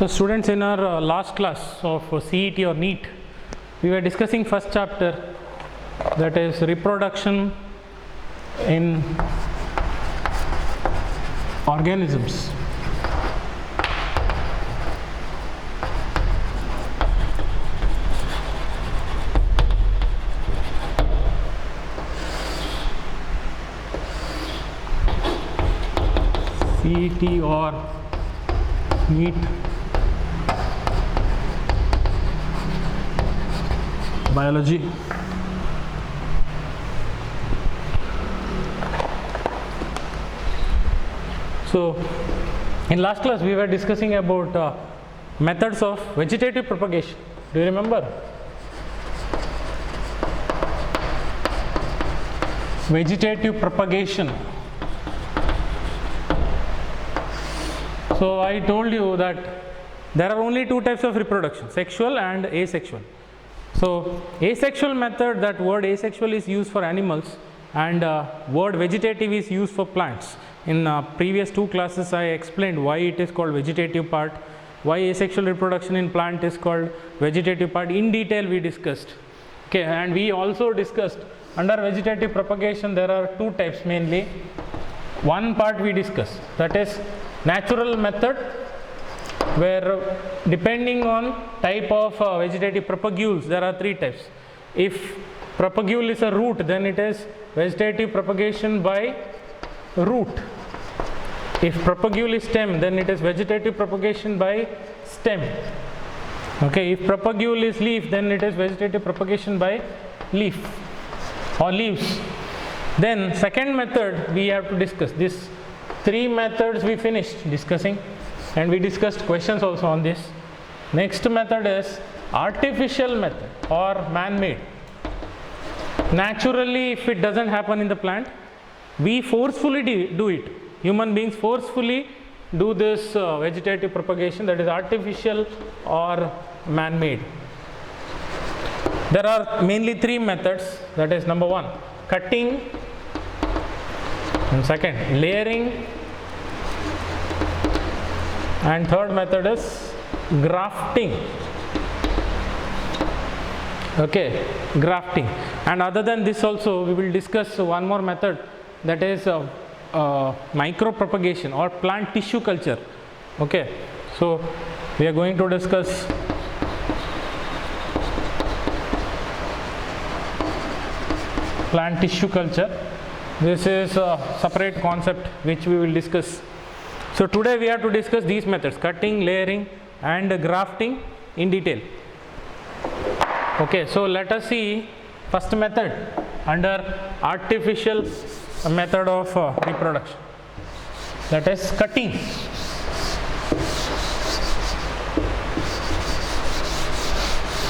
So students, in our last class of CET or NEET, we were discussing first chapter, that is reproduction in organisms. CET or NEET biology. So in last class we were discussing about methods of vegetative propagation. Do you remember? Vegetative propagation. So I told you that there are only two types of reproduction, sexual and asexual. So asexual method, that word asexual is used for animals, and word vegetative is used for plants. In previous two classes I explained why it is called vegetative part, why asexual reproduction in plant is called vegetative part. In detail we discussed. Okay, and we also discussed under vegetative propagation there are two types mainly. One part we discussed, that is natural method, where depending on type of vegetative propagules there are three types. If propagule is a root, then it is vegetative propagation by root. If propagule is stem, then it is vegetative propagation by stem. Okay, if propagule is leaf, then it is vegetative propagation by leaf or leaves. Then second method we have to discuss. This three methods we finished discussing, and we discussed questions also on this. Next method is artificial method or man-made. Naturally, if it doesn't happen in the plant, we forcefully do it. Human beings forcefully do this vegetative propagation, that is artificial or man-made. There are mainly three methods, that is number one, cutting, and second, layering, and third method is grafting. Okay, grafting. And other than this also we will discuss one more method, that is micropropagation or plant tissue culture. Okay, so we are going to discuss plant tissue culture. This is a separate concept which we will discuss. So today we have to discuss these methods, cutting, layering and grafting in detail. Okay, so let us see first method under artificial method of reproduction, that is cutting.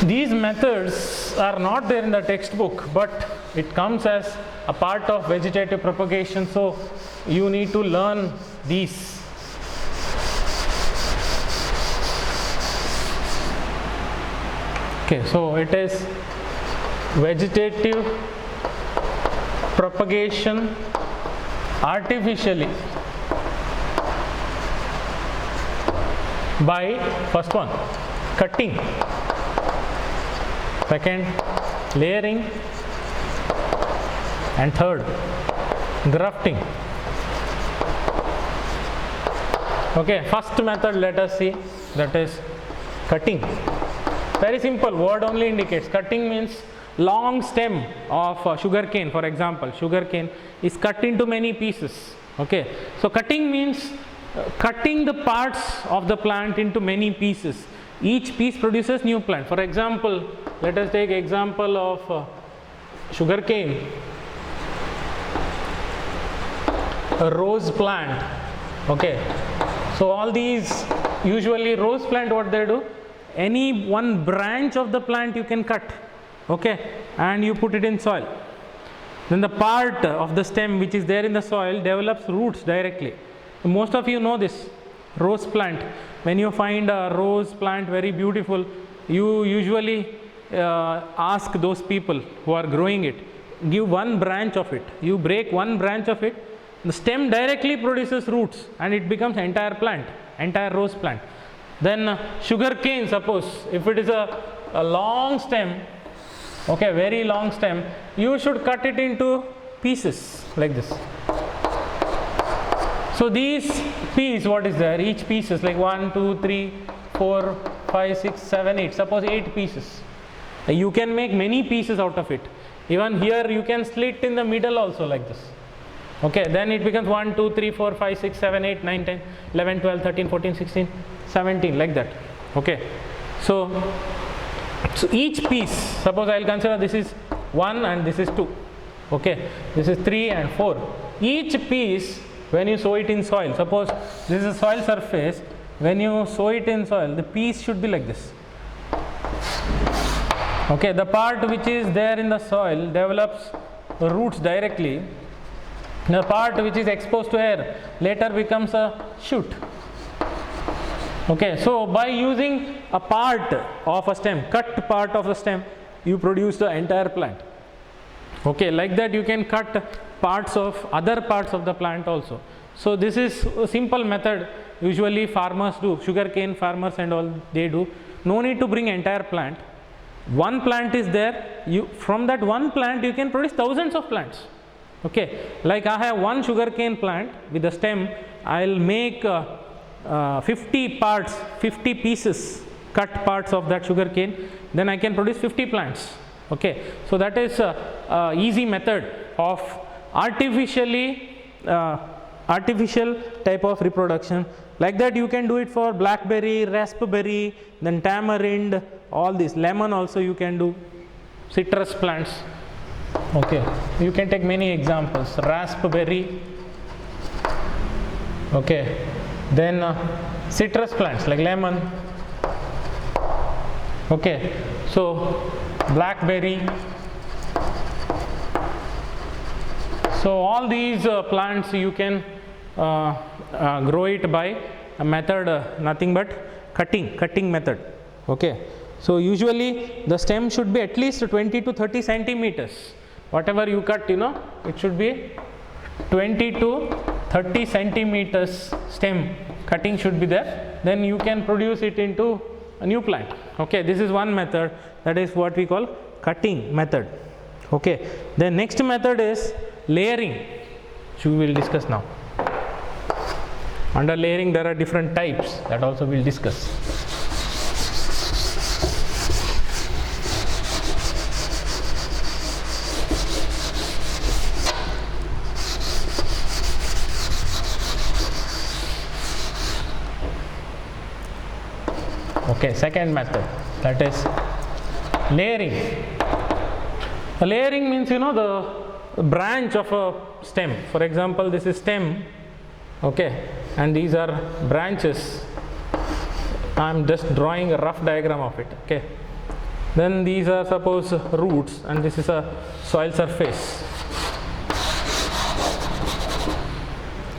These methods are not there in the textbook, but it comes as a part of vegetative propagation, so you need to learn these. Okay, so it is vegetative propagation artificially by first one, cutting, second, layering, and third, grafting. Okay, first method let us see, that is cutting. Very simple, word only indicates. Cutting means long stem of sugar cane, for example. Sugar cane is cut into many pieces. Okay, so cutting means cutting the parts of the plant into many pieces. Each piece produces new plant. For example, let us take example of sugar cane, a rose plant. Okay, so all these, usually rose plant, what they do, any one branch of the plant you can cut, okay, and you put it in soil. Then the part of the stem which is there in the soil develops roots directly. Most of you know this rose plant. When you find a rose plant very beautiful, you usually ask those people who are growing it, give one branch of it, you break one branch of it, the stem directly produces roots and it becomes entire plant, entire rose plant. Then sugar cane, suppose if it is a long stem, okay, very long stem, you should cut it into pieces like this. So these piece, what is there? Each piece is like 1, 2, 3, 4, 5, 6, 7, 8. Suppose 8 pieces. You can make many pieces out of it. Even here you can slit in the middle also like this. Okay, then it becomes 1, 2, 3, 4, 5, 6, 7, 8, 9, 10, 11, 12, 13, 14, 16, 17 like that. Okay, so each piece, suppose I will consider this is 1 and this is 2. Okay, this is 3 and 4. Each piece, when you sow it in soil, suppose this is a soil surface, when you sow it in soil, the piece should be like this. Okay, the part which is there in the soil develops roots directly. The part which is exposed to air later becomes a shoot. Okay, so by using a part of a stem, cut part of the stem, you produce the entire plant. Okay, like that you can cut parts of other parts of the plant also. So this is a simple method usually farmers do, sugarcane farmers and all, they do. No need to bring entire plant. One plant is there, from that one plant you can produce thousands of plants. Okay, like I have one sugarcane plant with a stem, I will make 50 parts, 50 pieces, cut parts of that sugarcane, then I can produce 50 plants. Okay, so that is a easy method of artificial type of reproduction. Like that you can do it for blackberry, raspberry, then tamarind, all this, lemon also you can do, citrus plants. Okay, you can take many examples, raspberry, okay, then citrus plants like lemon, okay, so blackberry. So all these plants you can grow it by a method, nothing but cutting method. Okay, so usually the stem should be at least 20 to 30 centimeters. Whatever you cut, it should be 20 to 30 centimeters stem cutting should be there. Then you can produce it into a new plant. Okay, this is one method, that is what we call cutting method. Okay, the next method is layering, which we will discuss now. Under layering there are different types, that also we will discuss. Okay, second method, that is layering. Layering means the branch of a stem. For example, this is stem, okay, and these are branches. I am just drawing a rough diagram of it. Okay, then these are suppose roots, and this is a soil surface.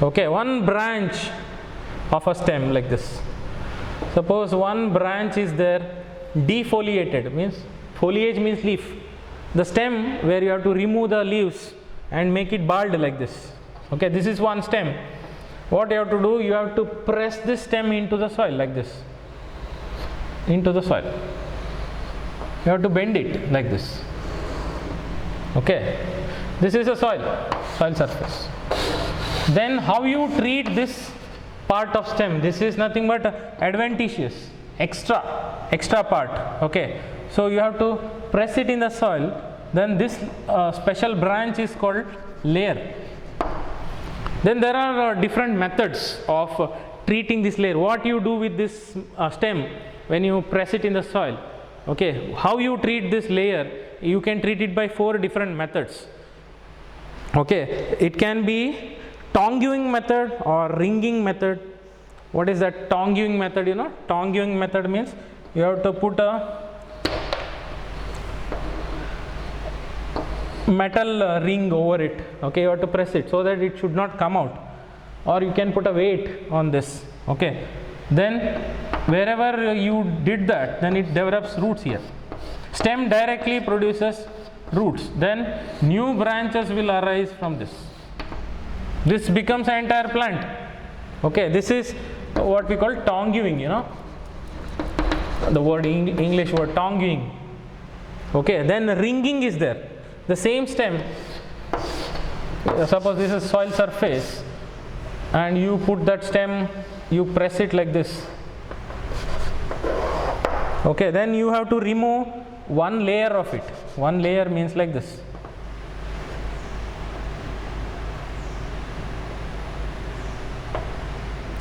Okay, one branch of a stem like this. Suppose one branch is there defoliated, means foliage means leaf. The stem where you have to remove the leaves and make it bald like this. Okay, this is one stem. What you have to do, you have to press this stem into the soil like this, into the soil. You have to bend it like this. Okay, this is a soil surface. Then how you treat this part of stem? This is nothing but adventitious, extra part. Okay, so you have to press it in the soil. Then this special branch is called layer. Then there are different methods of treating this layer. What you do with this stem when you press it in the soil? Okay, how you treat this layer? You can treat it by 4 different methods. Okay, it can be tonguing method or ringing method. What is that tonguing method? Tonguing method means you have to put a metal ring over it. Okay, you have to press it so that it should not come out, or you can put a weight on this. Okay, then wherever you did that, then it develops roots here. Stem directly produces roots, then new branches will arise from this. This becomes an entire plant. Okay, this is what we call tonguing. the word English word tonguing. Okay, then ringing is there. The same stem, suppose this is soil surface and you put that stem, you press it like this. Okay, then you have to remove one layer of it. One layer means like this.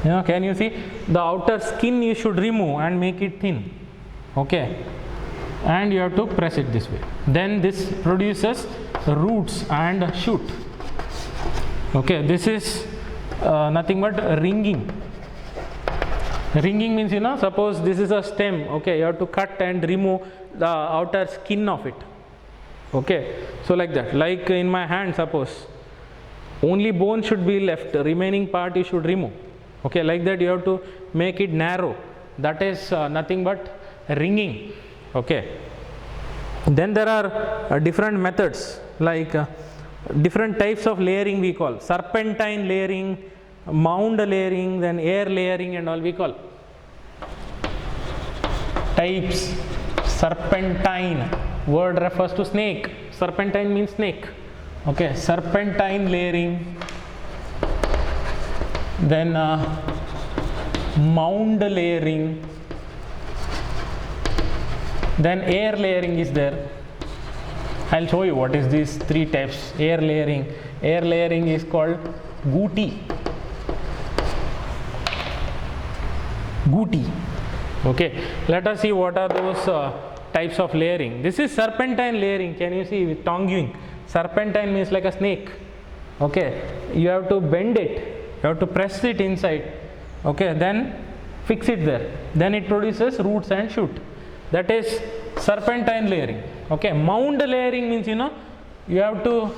Yeah, can you see? The outer skin you should remove and make it thin. Okay, and you have to press it this way. Then this produces roots and shoot. Okay, this is nothing but ringing. Ringing means, suppose this is a stem. Okay, you have to cut and remove the outer skin of it. Okay, so like that. Like in my hand, suppose only bone should be left, the remaining part you should remove. Okay, like that you have to make it narrow. That is nothing but ringing. Okay, then there are different methods, like different types of layering we call serpentine layering, mound layering, then air layering and all we call types. Serpentine word refers to snake. Serpentine means snake. Okay, serpentine layering, then mound layering, then air layering is there. I'll show you what is these three types. Air layering. Air layering is called Guti. Guti. Okay, let us see what are those types of layering. This is serpentine layering. Can you see with tonguing? Serpentine means like a snake. Okay, you have to bend it, you have to press it inside. Okay, then fix it there. Then it produces roots and shoot. That is serpentine layering. Okay, mound layering means, you have to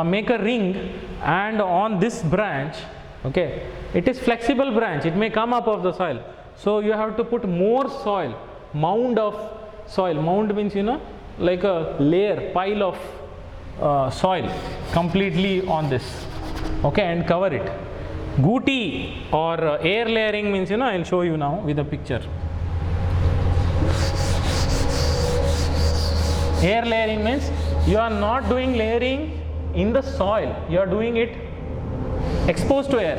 make a ring, and on this branch, okay, it is flexible branch, it may come up of the soil, so you have to put more soil, mound of soil. Mound means, like a layer, pile of soil completely on this. Okay, and cover it. Guti or air layering means, I'll show you now with a picture. Air layering means you are not doing layering in the soil, you are doing it exposed to air.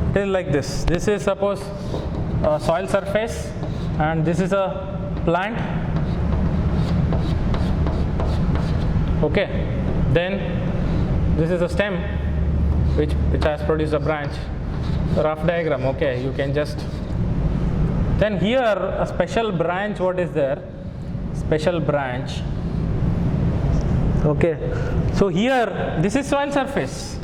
It is like this. This is suppose a soil surface and this is a plant. Okay, then this is a stem which has produced a branch. Rough diagram. Okay, you can just, then here a special branch, what is there? Special branch. Okay, so here this is soil surface.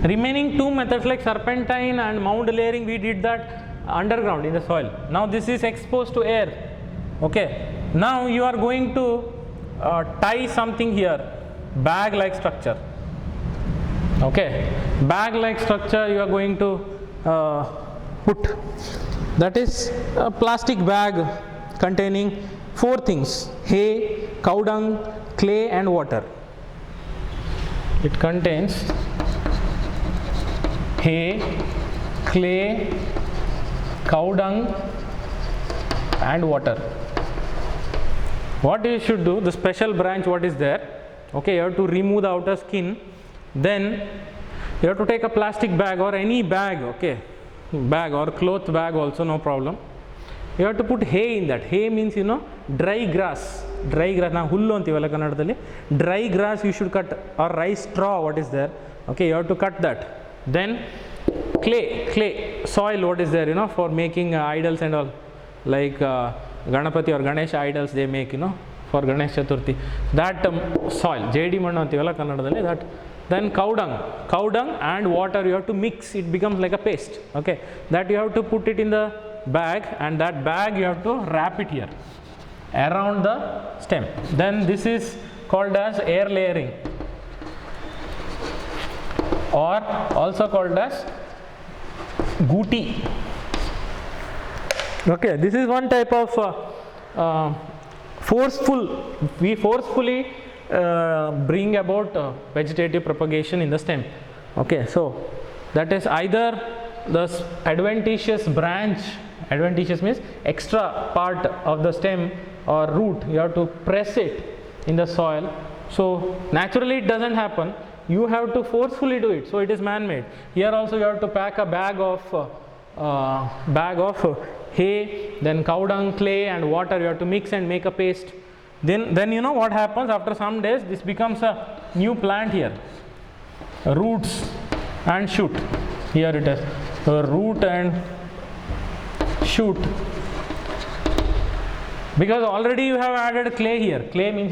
Remaining two methods like serpentine and mound layering, we did that underground in the soil. Now this is exposed to air. Okay, now you are going to tie something here, bag like structure. Okay, bag like structure you are going to put. That is a plastic bag containing four things: hay, cow dung, clay and water. It contains hay, clay, cow dung and water. What you should do, the special branch what is there, okay, you have to remove the outer skin, then you have to take a plastic bag or any bag, okay, bag or cloth bag also, no problem. You have to put hay in that. Hay means, dry grass. Dry grass, now hullu antivalla kannadadalli. Dry grass you should cut, or rice straw what is there, okay, you have to cut that. Then clay, soil what is there, for making idols and all, like Ganapati or Ganesh idols they make, for Ganesh Chaturthi. That soil, JD mannu antivalla kannadadalli, that. Then cow dung and water you have to mix, it becomes like a paste. Okay, that you have to put it in the bag, and that bag you have to wrap it here around the stem. Then this is called as air layering, or also called as Guti. Okay, this is one type of we forcefully bring about vegetative propagation in the stem. Okay, so that is either the adventitious branch, adventitious means extra part of the stem or root, you have to press it in the soil. So naturally it doesn't happen, you have to forcefully do it, so it is man-made. Here also you have to pack a bag of hay, then cow dung, clay and water, you have to mix and make a paste. Then you know what happens after some days, this becomes a new plant here, roots and shoot. Here it is, root and shoot, because already you have added clay here. Clay means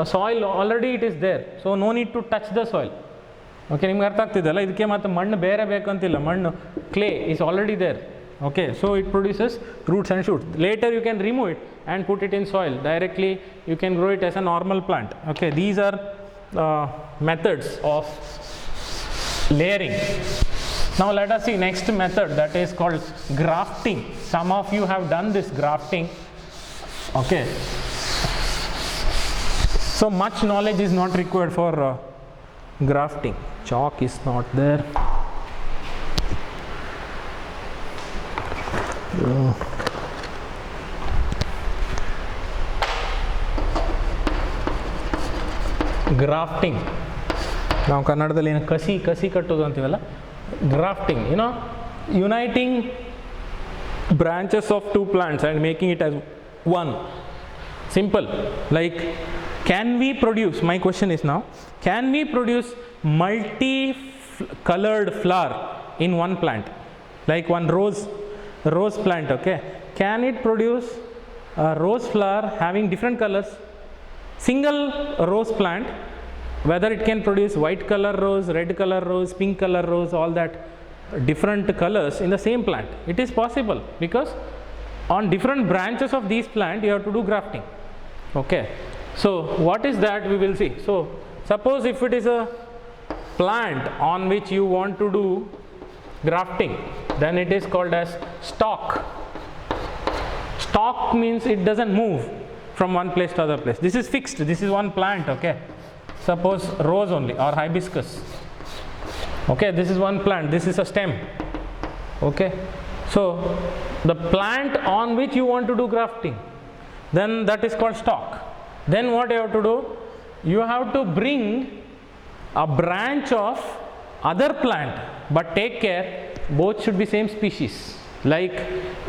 soil already it is there, so no need to touch the soil. Okay, ನಿಮ್ಗೆ ಅರ್ಥ ಆಗ್ತಿದೆಯಲ್ಲ, ಇದಕ್ಕೆ ಮತ್ತೆ ಮಣ್ಣು ಬೇರೆ ಬೇಕಂತಿಲ್ಲ, ಮಣ್ಣು clay is already there. Okay, so it produces roots and shoots. Later you can remove it and put it in soil directly, you can grow it as a normal plant. Okay, these are methods of layering. Now let us see next method, that is called grafting. Some of you have done this grafting. Okay, so much knowledge is not required for grafting. Chalk is not there. Grafting. ನಾವು ಕನ್ನಡದಲ್ಲಿ ಏನು ಕಸಿ ಕಟ್ಟೋದು ಅಂತೀವಲ್ಲ, grafting, uniting branches of two plants and making it as one. Simple. Like, can we produce, my question is now, can we produce multi-colored flower in one plant? Like one rose plant, okay? Can it produce a rose flower having different colors? Single rose plant, whether it can produce white color rose, red color rose, pink color rose, all that different colors in the same plant. It is possible, because on different branches of these plants you have to do grafting. Okay, so what is that we will see. So suppose if it is a plant on which you want to do grafting, then it is called as stalk. Stalk means it doesn't move from one place to other place. This is fixed, this is one plant. Okay, suppose rose only or hibiscus. Okay, this is one plant, this is a stem. Okay, so the plant on which you want to do grafting, then that is called stalk. Then what you have to do, you have to bring a branch of other plant, but take care, both should be same species. Like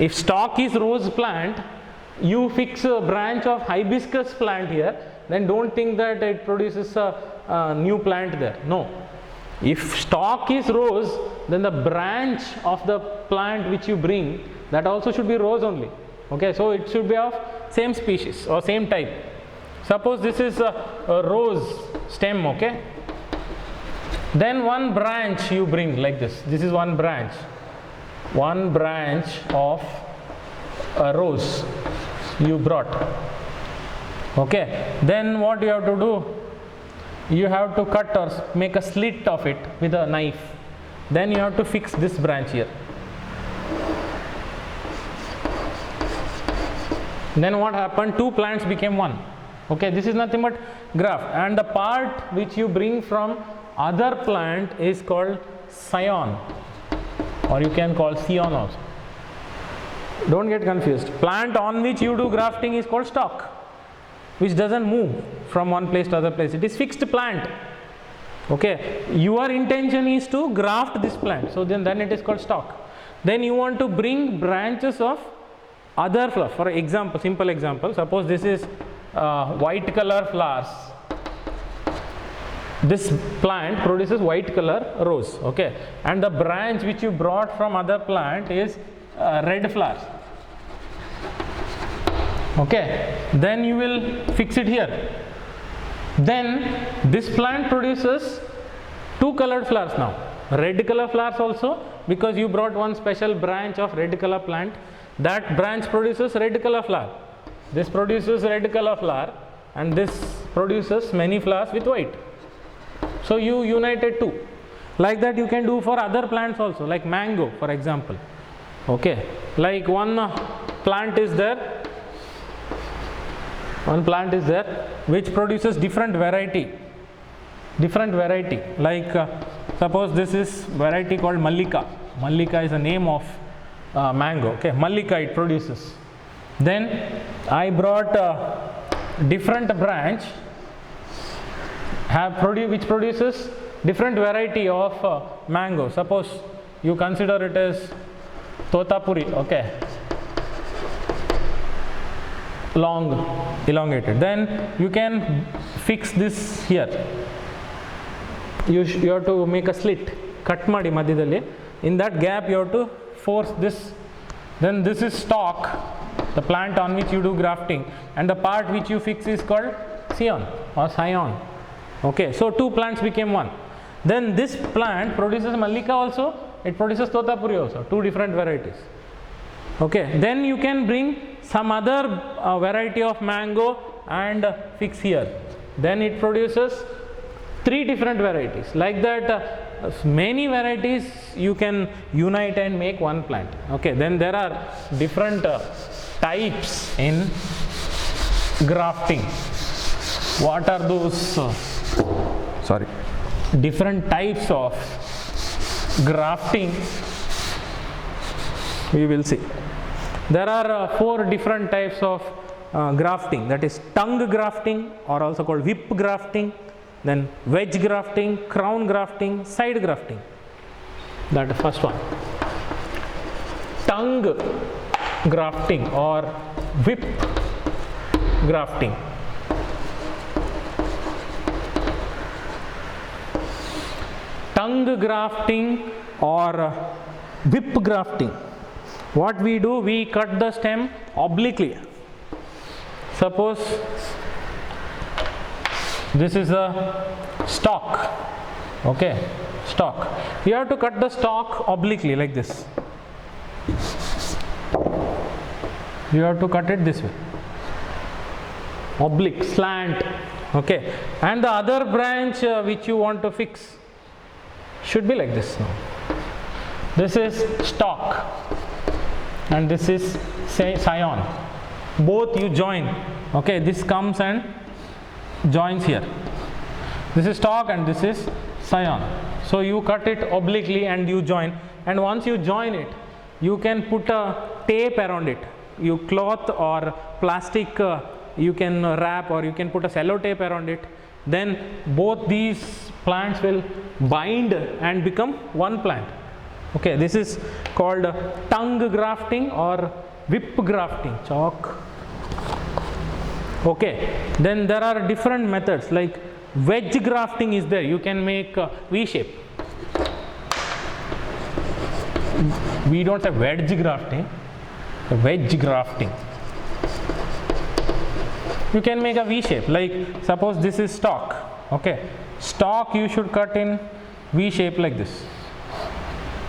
if stalk is rose plant, you fix a branch of hibiscus plant here, then don't think that it produces a new plant there. No, if stalk is rose, then the branch of the plant which you bring, that also should be rose only. Okay, so it should be of same species or same type. Suppose this is a rose stem. Okay, then one branch you bring like this. This is one branch of a rose you brought. Okay, then what you have to do, you have to cut or make a slit of it with a knife. Then you have to fix this branch here. Then what happened, two plants became one. Okay, this is nothing but graft, and the part which you bring from other plant is called scion, or you can call scion also. Don't get confused. Plant on which you do grafting is called stalk, which doesn't move from one place to other place. It is fixed plant. Okay, your intention is to graft this plant, so then it is called stalk. Then you want to bring branches of other flowers. For example, simple example, suppose this is white color flowers. This plant produces white color rose. Okay, and the branch which you brought from other plant is red flowers. Okay, then you will fix it here. Then this plant produces two colored flowers now, red color flowers also, because you brought one special branch of red color plant. That branch produces red color flower. This produces red color flower, and this produces many flowers with white. So you united two. Like that you can do for other plants also, like mango for example. Okay, like one plant is there, one plant is there which produces different variety, like suppose this is variety called Mallika. Mallika is the name of mango. Okay, Mallika it produces. Then I brought different branch which produces different variety of mango. Suppose you consider it as Totapuri. Okay, long, elongated. Then you can fix this here. You have to make a slit, cut ಮಾಡಿ ಮಧ್ಯದಲ್ಲಿ. In that gap you have to force this. Then this is stalk, the plant on which you do grafting, and the part which you fix is called scion or scion. Okay, so two plants became one. Then this plant produces Mallika also, it produces Totapuri also, two different varieties. Okay, then you can bring some other variety of mango and fix here. Then it produces three different varieties. Like that, many varieties you can unite and make one plant. Okay, then there are different types in grafting. What are those? Different types of grafting we will see. There are 4 different types of grafting, that is tongue grafting, or also called whip grafting, then wedge grafting, crown grafting, side grafting. That is first one. Tongue grafting or whip grafting. Tongue grafting or whip grafting. What we do, we cut the stem obliquely. Suppose this is a stalk. Okay, stalk. You have to cut the stalk obliquely like this. You have to cut it this way, oblique, slant. Okay, and the other branch which you want to fix should be like this. This is stalk and this is scion. Both you join. Okay, this comes and joins here. This is stalk and this is scion. So you cut it obliquely and you join, and once you join it, you can put a tape around it. You cloth or plastic you can wrap, or you can put a cello tape around it. Then both these plants will bind and become one plant. Okay, this is called tongue grafting or whip grafting. Chalk. Okay, then there are different methods, like wedge grafting is there. You can make a V shape. We don't have wedge grafting, wedge grafting. You can make a V shape, like suppose this is stalk. Okay, stalk you should cut in V shape like this.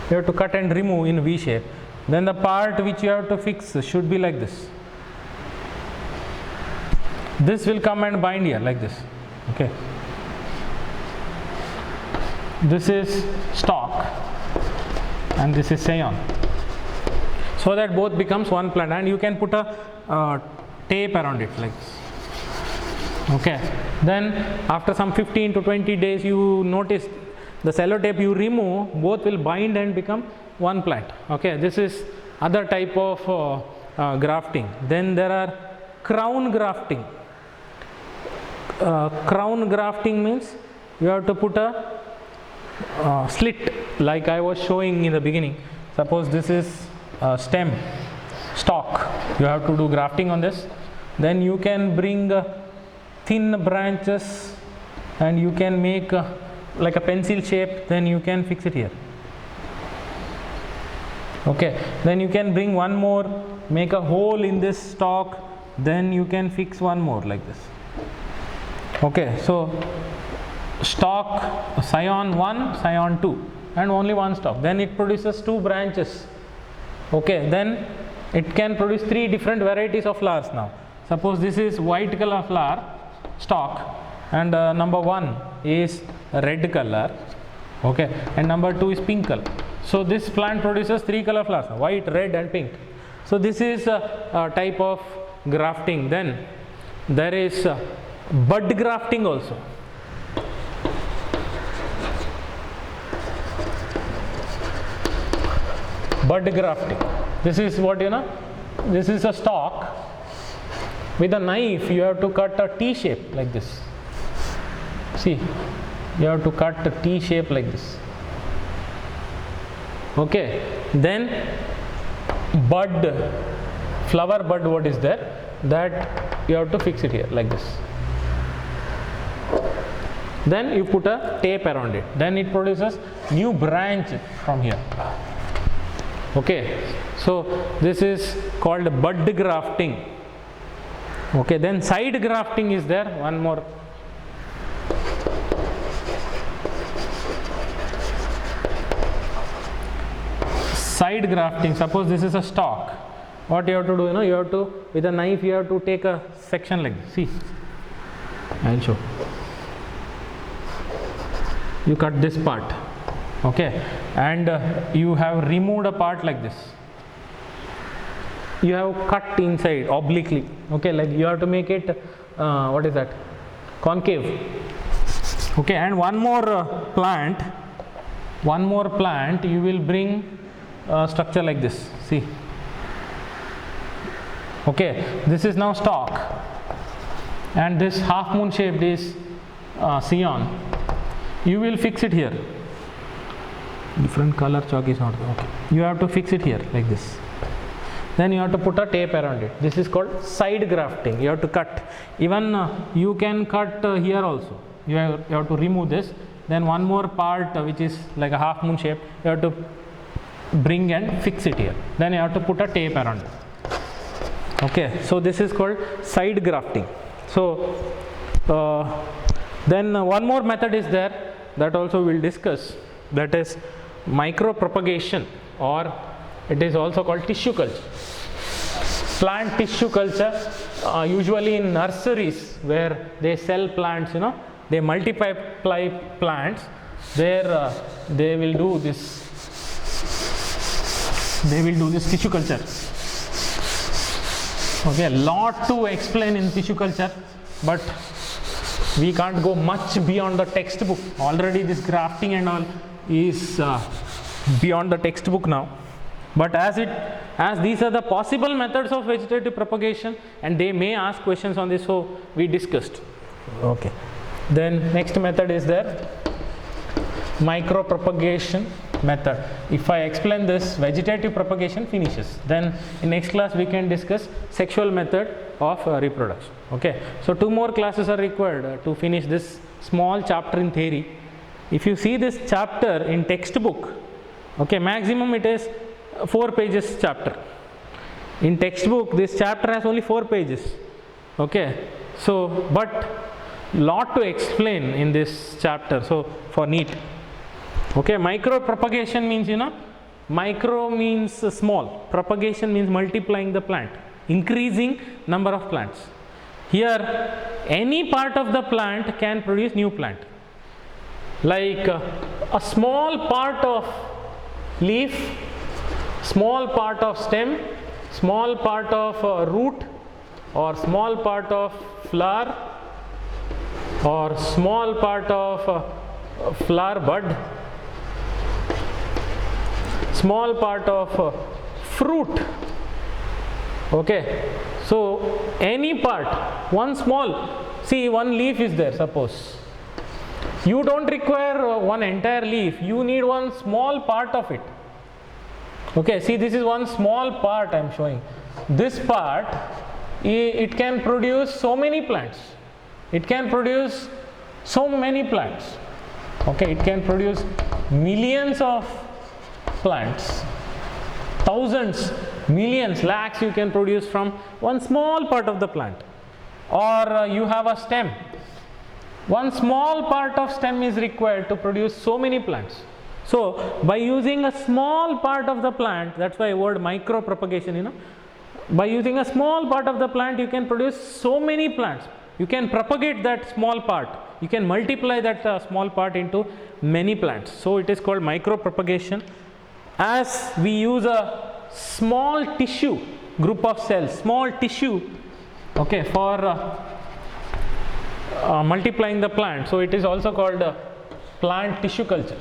You have to cut and remove in V shape. Then the part which you have to fix should be like this. This will come and bind here like this. Okay, this is stalk and this is scion, so that both becomes one plant, and you can put a tape around it like this. Okay, then after some 15 to 20 days you notice the cello tape you remove, both will bind and become one plant. Okay, this is other type of grafting. Then there are crown grafting. Crown grafting means you have to put a slit, like I was showing in the beginning. Suppose this is stem, stalk, you have to do grafting on this. Then you can bring thin branches and you can make like a pencil shape, then you can fix it here. Okay, then you can bring one more, make a hole in this stalk, then you can fix one more like this. Okay, so stalk, scion 1, scion 2, and only one stalk. Then it produces 2 branches. Okay, then it can produce 3 different varieties of flowers now. Suppose this is white color flower, stalk, and number 1 is red color. Okay, and number 2 is pink color. So this plant produces 3 color flowers, white, red and pink. So this is a type of grafting. Then there is bud grafting also. Bud grafting. This is what, you know, this is a stalk. With a knife you have to cut a T shape like this. See, you have to cut a T shape like this. Okay, then bud, flower bud, what is there, that you have to fix it here like this. Then you put a tape around it, then it produces new branch from here. Okay, so this is called bud grafting. Okay, then side grafting is there, one more. Side grafting, suppose this is a stalk. What you have to do, you know, you have to, with a knife you have to take a section like this. See, I will show. You cut this part, okay, and you have removed a part like this. You have cut inside obliquely, okay, like you have to make it what is that, concave. Okay, and one more plant you will bring a structure like this. See, okay, this is now stalk, and this half moon shaped is scion. You will fix it here. Different color chalk is not okay. You have to fix it here like this. Then you have to put a tape around it. This is called side grafting. You have to cut. Even you can cut here also. You have to remove this. Then one more part which is like a half moon shape, you have to bring and fix it here. Then you have to put a tape around it. Okay, so this is called side grafting. So then one more method is there, that also we'll discuss, that is micro propagation, or it is also called tissue culture. Plant tissue culture, usually in nurseries where they sell plants, you know, they multiply plants, there they will do this tissue culture. Okay, a lot to explain in tissue culture, but we can't go much beyond the textbook. Already this grafting and all is beyond the textbook now. But as these are the possible methods of vegetative propagation, and they may ask questions on this, so we discussed. Okay. Then next method is there, micro propagation method. If I explain this, vegetative propagation finishes. Then in next class we can discuss sexual method of reproduction. Okay, so 2 more classes are required to finish this small chapter in theory. If you see this chapter in textbook, okay, maximum it is 4 pages chapter. In textbook this chapter has only 4 pages. Okay, so but lot to explain in this chapter, so for NEET. Okay, micro propagation means, you know, micro means small, propagation means multiplying the plant, increasing number of plants. Here any part of the plant can produce new plant, like a small part of leaf, small part of stem, small part of root, or small part of flower, or small part of flower bud, small part of fruit. Okay, so any part, one small, see one leaf is there, suppose you don't require one entire leaf, you need one small part of it. Okay, see this is one small part I am showing. This part, it can produce so many plants. It can produce so many plants. Okay, it can produce millions of plants, thousands, millions, lakhs you can produce from one small part of the plant. Or you have a stem. One small part of stem is required to produce so many plants. So by using a small part of the plant, that's why word micro propagation, you know, by using a small part of the plant you can produce so many plants. You can propagate that small part, you can multiply that small part into many plants. So it is called micro propagation. As we use a small tissue, group of cells, small tissue okay, for multiplying the plant. So it is also called plant tissue culture.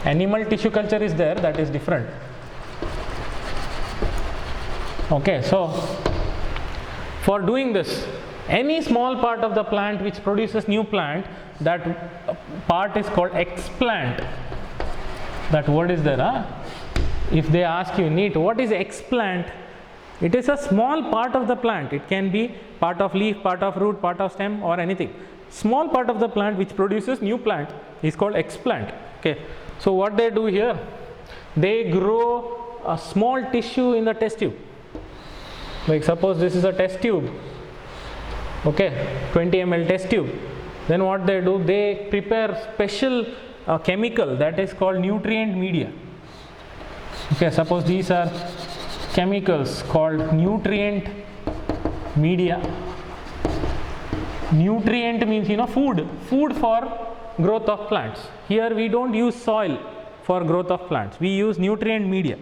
Animal tissue culture is there, that is different. Okay, so for doing this, any small part of the plant which produces new plant, that part is called explant. That word is there, huh? If they ask you, NEET, what is explant? It is a small part of the plant. It can be part of leaf, part of root, part of stem, or anything. Small part of the plant which produces new plant is called explant. Okay, so what they do here, they grow a small tissue in the test tube. Like suppose this is a test tube, okay, 20 ml test tube. Then what they do, they prepare special chemical that is called nutrient media. Okay, suppose these are chemicals called nutrient media. Nutrient means, you know, food for growth of plants. Here we don't use soil for growth of plants, we use nutrient media.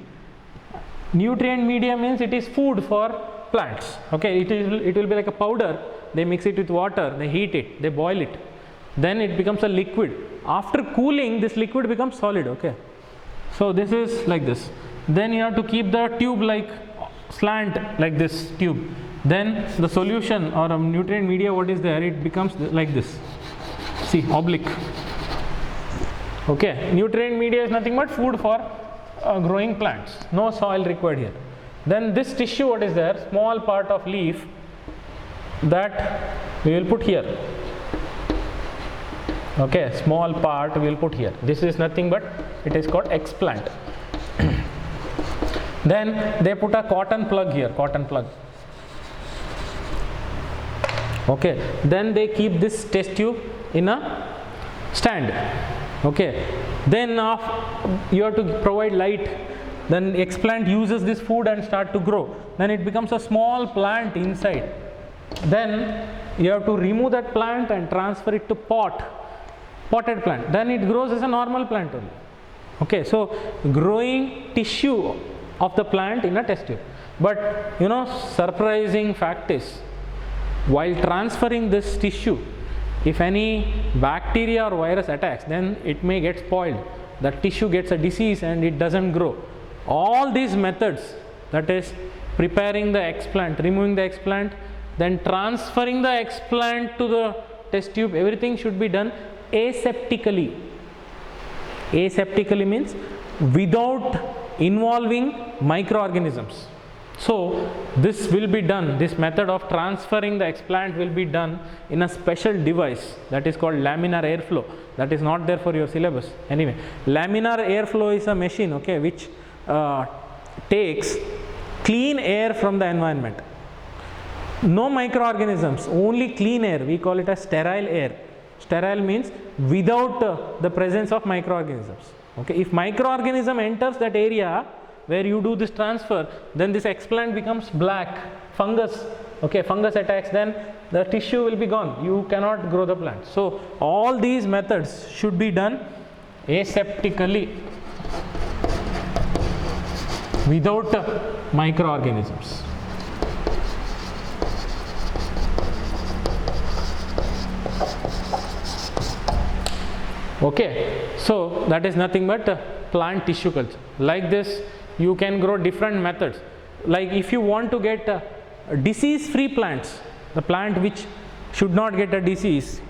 Nutrient media means it is food for plants. Okay, it will be like a powder. They mix it with water, they heat it, they boil it, then it becomes a liquid. After cooling, this liquid becomes solid. Okay, so this is like this. Then you have to keep the tube like slant, like this tube. Then the solution or nutrient media, what is there, it becomes like this. See, oblique. Okay, nutrient media is nothing but food for growing plants. No soil required here. Then this tissue, what is there, small part of leaf, that we will put here. Okay, small part we will put here. This is nothing but, it is called explant. Then they put a cotton plug here, cotton plug. Okay, then they keep this test tube in a stand. Okay, then you have to provide light. Then explant uses this food and start to grow. Then it becomes a small plant inside. Then you have to remove that plant and transfer it to potted plant. Then it grows as a normal plant only. Okay, so growing tissue of the plant in a test tube. But you know, surprising fact is, while transferring this tissue, if any bacteria or virus attacks, then it may get spoiled. The tissue gets a disease and it doesn't grow. All these methods, that is preparing the explant, removing the explant, then transferring the explant to the test tube, everything should be done aseptically. Aseptically means without involving microorganisms. So this will be done, this method of transferring the explant will be done in a special device that is called laminar airflow. That is not there for your syllabus. Anyway, laminar airflow is a machine, okay, which takes clean air from the environment. No microorganisms, only clean air. We call it as sterile air. Sterile means without the presence of microorganisms. Okay, if microorganism enters that area where you do this transfer, then this explant becomes black, fungus. Okay, fungus attacks, then the tissue will be gone. You cannot grow the plant. So all these methods should be done aseptically, without microorganisms. Okay, so that is nothing but plant tissue culture. Like this, you can grow different methods. Like if you want to get disease-free plants, the plant which should not get a disease,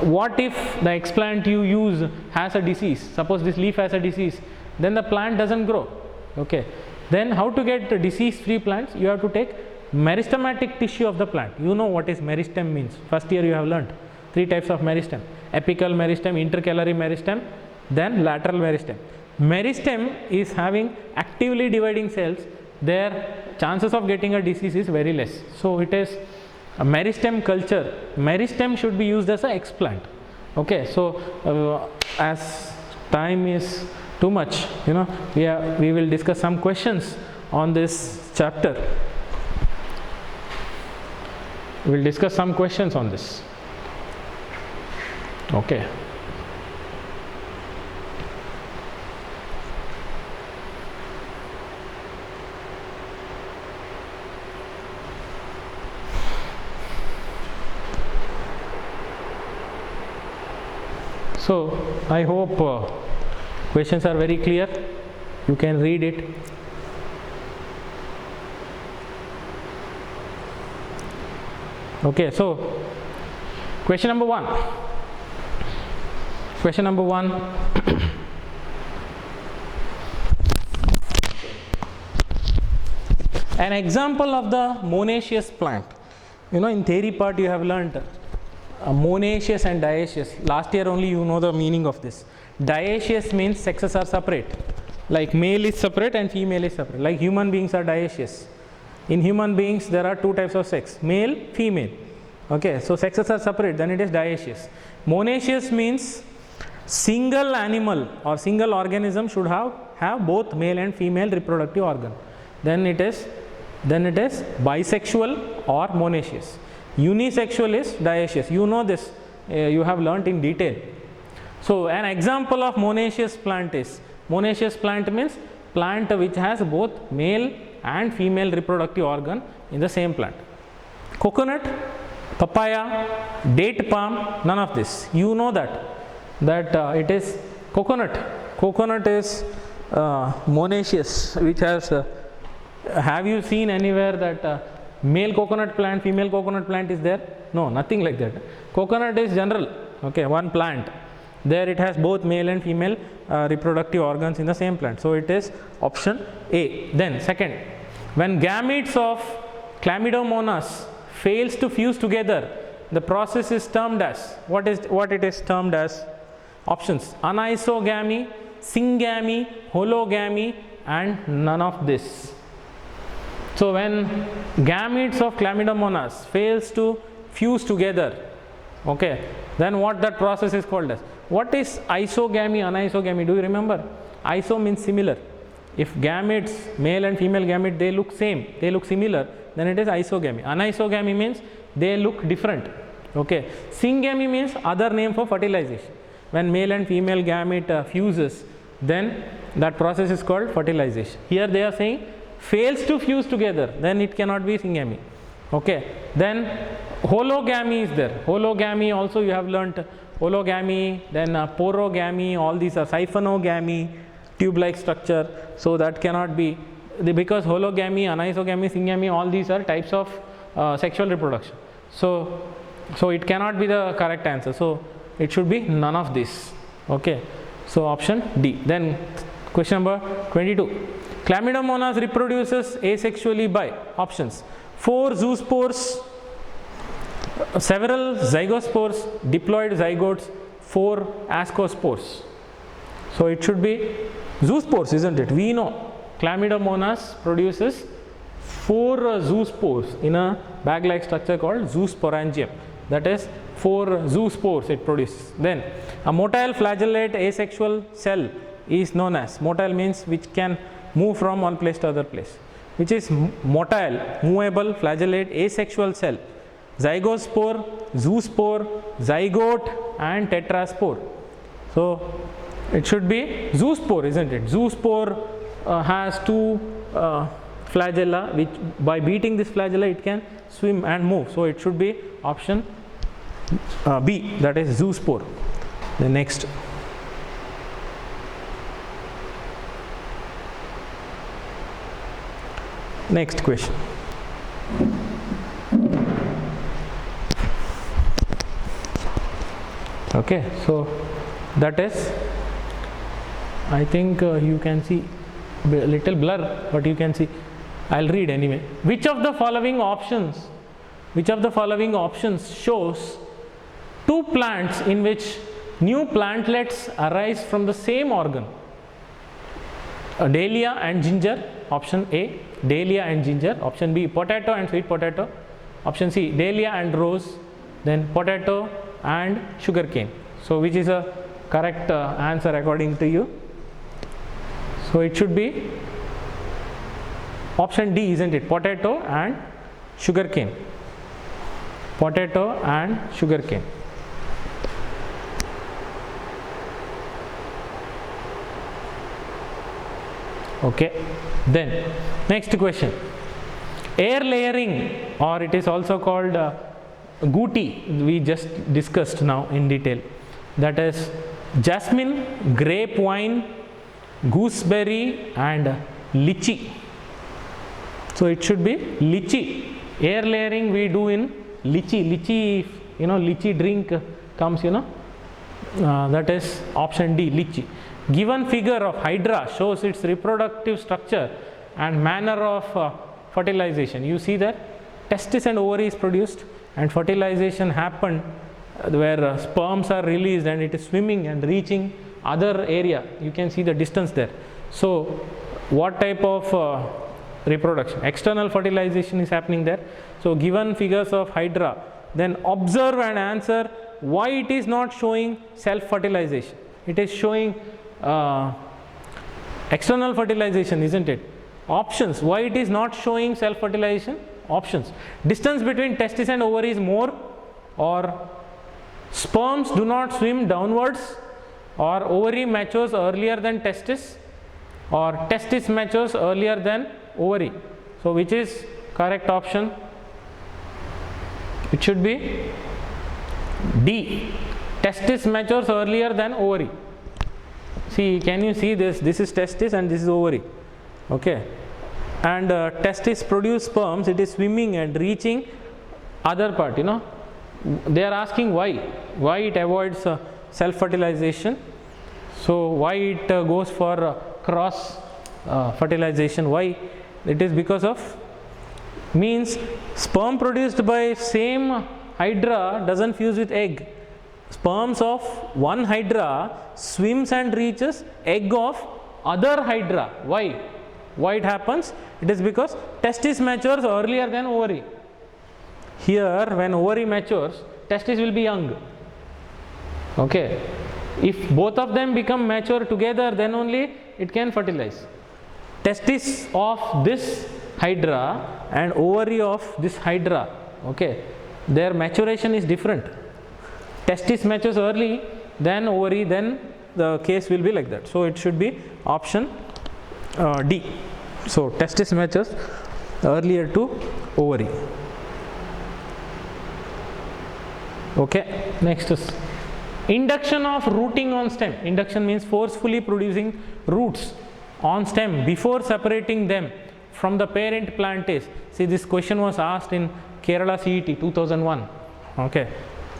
what if the explant you use has a disease? Suppose this leaf has a disease, then the plant doesn't grow. Okay, then how to get disease-free plants? You have to take meristematic tissue of the plant. You know what is meristem means. First year you have learnt 3 types of meristem: apical meristem, intercalary meristem, then lateral meristem. Meristem is having actively dividing cells. Their chances of getting a disease is very less. So it is a meristem culture. Meristem should be used as an explant. Okay, so as time is too much, you know, we will discuss some questions on this chapter. We will discuss some questions on this. Okay. So I hope questions are very clear. You can read it. Okay, so question number 1. Question number 1. An example of the monoecious plant. You know, in theory part you have learnt monoecious and dioecious. Last year only you know the meaning of this. Dioecious means sexes are separate. Like male is separate and female is separate. Like human beings are dioecious. In human beings there are two types of sex, male, female. Okay, so sexes are separate, then it is dioecious. Monoecious means single animal or single organism should have both male and female reproductive organ. Then it is bisexual or monoecious. Unisexual is dioecious. You know this, you have learnt in detail. So an example of monoecious plant is, monoecious plant means plant which has both male and female reproductive organ in the same plant. Coconut, papaya, date palm, none of this. You know that it is coconut. Coconut is monoecious, which has have you seen anywhere that male coconut plant, female coconut plant is there? No, nothing like that. Coconut is general, okay, one plant. There it has both male and female reproductive organs in the same plant. So it is option A. Then second, when gametes of Chlamydomonas fails to fuse together, the process is termed as, what it is termed as? Options: anisogamy, syngamy, hologamy, and none of this. So when gametes of Chlamydomonas fails to fuse together, okay, then what that process is called as? What is isogamy, anisogamy? Do you remember? Iso means similar. If gametes, male and female gamete, they look same, they look similar, then it is isogamy. Anisogamy means they look different. Okay. Syngamy means other name for fertilization. When male and female gamete fuses, then that process is called fertilization. Here they are saying fails to fuse together, then it cannot be syngamy. Okay. Then hologamy is there. Hologamy also you have learnt. Hologamy, then porogamy, all these are siphonogamy, tube-like structure. So that cannot be, because hologamy, anisogamy, syngamy, all these are types of sexual reproduction. So it cannot be the correct answer. So it should be none of this. Okay. So option D. Then question number 22. Chlamydomonas reproduces asexually by options: 4 zoospores, several zygospores, diploid zygotes, 4 ascospores. So it should be zoospores, isn't it? We know Chlamydomonas produces 4 zoospores in a bag-like structure called zoosporangium. That is 4 zoospores it produces. Then a motile flagellate asexual cell is known as, motile means which can move from one place to other place, which is motile, movable flagellate asexual cell. Zygospore, zoospore, zygote, and tetraspore. So it should be zoospore, isn't it? Zoospore has 2 flagella, which by beating this flagella it can swim and move. So it should be option B, that is zoospore. The next. Next question. Okay, so that is, I think you can see a little blur, but you can see. I'll read anyway. Which of the following options shows 2 plants in which new plantlets arise from the same organ? Dahlia and ginger, option A, dahlia and ginger. Option B, potato and sweet potato. Option C, dahlia and rose. Then potato and sugarcane. So which is a correct answer according to you? So it should be option D, isn't it? Potato and sugarcane. Potato and sugarcane. Okay. Then next question. Air layering, or it is also called Guti, we just discussed now in detail. that is jasmine, grape wine, gooseberry and lychee. So it should be lychee. Air layering we do in lychee. Lychee, you know, lychee drink comes, you know, that is option D, lychee. Given figure of hydra shows its reproductive structure and manner of fertilization. You see that testis and ovary is produced and fertilization happened where sperms are released and it is swimming and reaching other area. You can see the distance there. So what type of reproduction? External fertilization is happening there. So given figures of hydra, then observe and answer why it is not showing self-fertilization. It is showing external fertilization, isn't it? Options, why it is not showing self-fertilization? Options, distance between testis and ovary is more, or sperms do not swim downwards, or ovary matures earlier than testis, or testis matures earlier than ovary. So which is correct option? It should be D, testis matures earlier than ovary. See, can you see this? This is testis and this is ovary. Okay, and testis produce sperms, it is swimming and reaching other part, you know. They are asking why it avoids self-fertilization. So why it goes for cross fertilization? Why? It is because of, means sperm produced by same hydra doesn't fuse with egg. Sperms of one hydra swims and reaches egg of other hydra. Why? Why it happens? It is because testis matures earlier than ovary. Here when ovary matures, testis will be young. Okay. If both of them become mature together, then only it can fertilize. Testis of this hydra and ovary of this hydra, okay, their maturation is different. Testis matures early, then ovary, then the case will be like that. So it should be option D. So testis matures earlier to ovary. Okay, next is induction of rooting on stem. Induction means forcefully producing roots on stem before separating them from the parent plant is. See, this question was asked in Kerala CET 2001. Okay.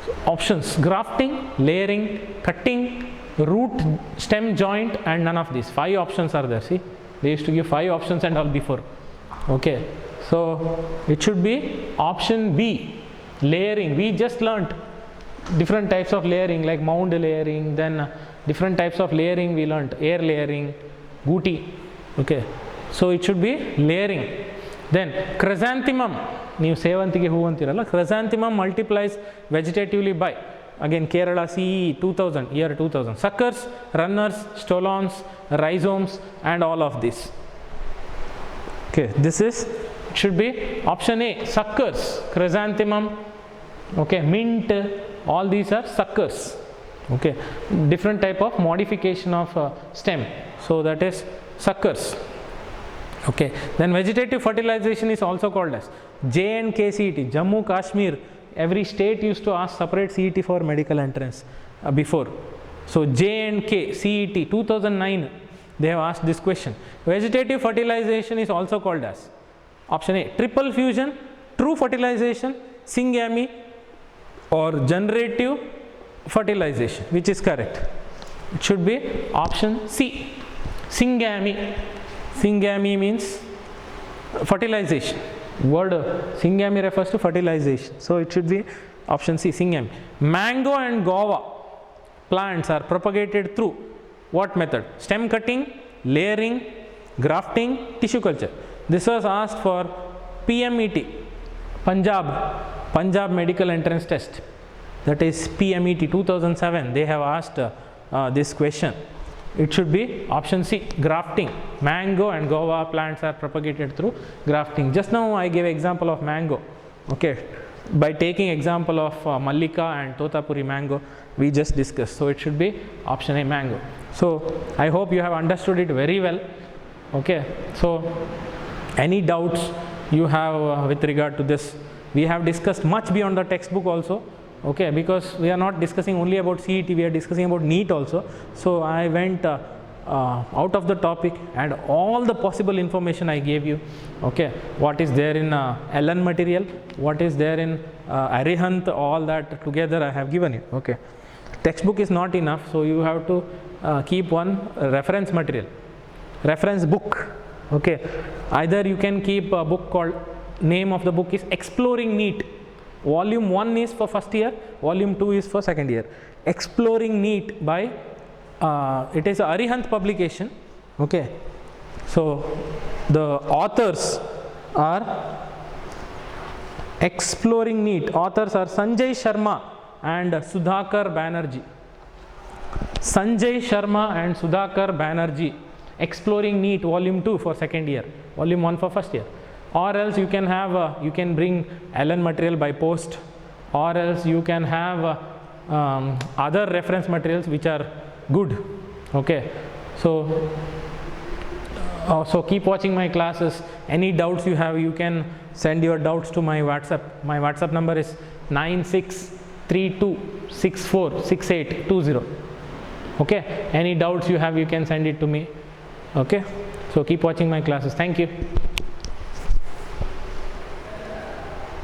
So options: grafting, layering, cutting, root stem joint, and none of these. 5 options are there. See, they used to give 5 options and all before. Okay. So it should be option B, layering. We just learnt different types of layering like mound layering, then different types of layering we learnt, air layering, gooty. Okay, so it should be layering. Then chrysanthemum, ನೀವು ಸೇವಂತಿಗೆ ಹೂ ಅಂತೀರಲ್ಲ, chrysanthemum multiplies vegetatively by, again Kerala CE 2000, year 2000, suckers, runners, stolons, rhizomes and all of this. Okay, this is, it should be option A, suckers, chrysanthemum, okay, mint, all these are suckers. Okay, different type of modification of stem, so that is suckers. Okay, then vegetative fertilization is also called as J&K CET, Jammu Kashmir. Every state used to ask separate CET for medical entrance before. So J&K CET 2009, they have asked this question. Vegetative fertilization is also called as option A, triple fusion, true fertilization, syngamy, or generative fertilization. Which is correct? It should be option C, syngamy. Syngamy means fertilization. Word syngamy refers to fertilization. So it should be option C, syngamy. Mango and guava plants are propagated through what method? Stem cutting, layering, grafting, tissue culture. This was asked for PMET, Punjab Medical Entrance Test. That is PMET 2007. They have asked this question. It should be option C, grafting. Mango and guava plants are propagated through grafting. Just now I gave example of mango. Okay, by taking example of Mallika and Totapuri mango, we just discussed. So it should be option A, mango. So I hope you have understood it very well. Okay, so any doubts you have with regard to this? We have discussed much beyond the textbook also. okay, because we are not discussing only about CET, we are discussing about NEET also. So I went out of the topic, and all the possible information I gave you, okay, what is there in LN material, what is there in Arihant, all that together I have given you, okay. Textbook is not enough, so you have to keep one reference material, reference book, okay. Either you can keep a book called, name of the book is Exploring NEET. Volume 1 is for first year, volume 2 is for second year. Exploring NEET by it is a Arihant publication, okay. So the authors are Exploring NEET, authors are Sanjay Sharma and Sudhakar Banerjee. Sanjay Sharma and Sudhakar Banerjee, Exploring NEET volume 2 for second year, volume 1 for first year. Or else you can have you can bring LN material by post, or else you can have other reference materials which are good, okay. So keep watching my classes. Any doubts you have, you can send your doubts to my WhatsApp. My WhatsApp number is 9632646820, okay. Any doubts you have, you can send it to me, okay. So keep watching my classes. Thank you.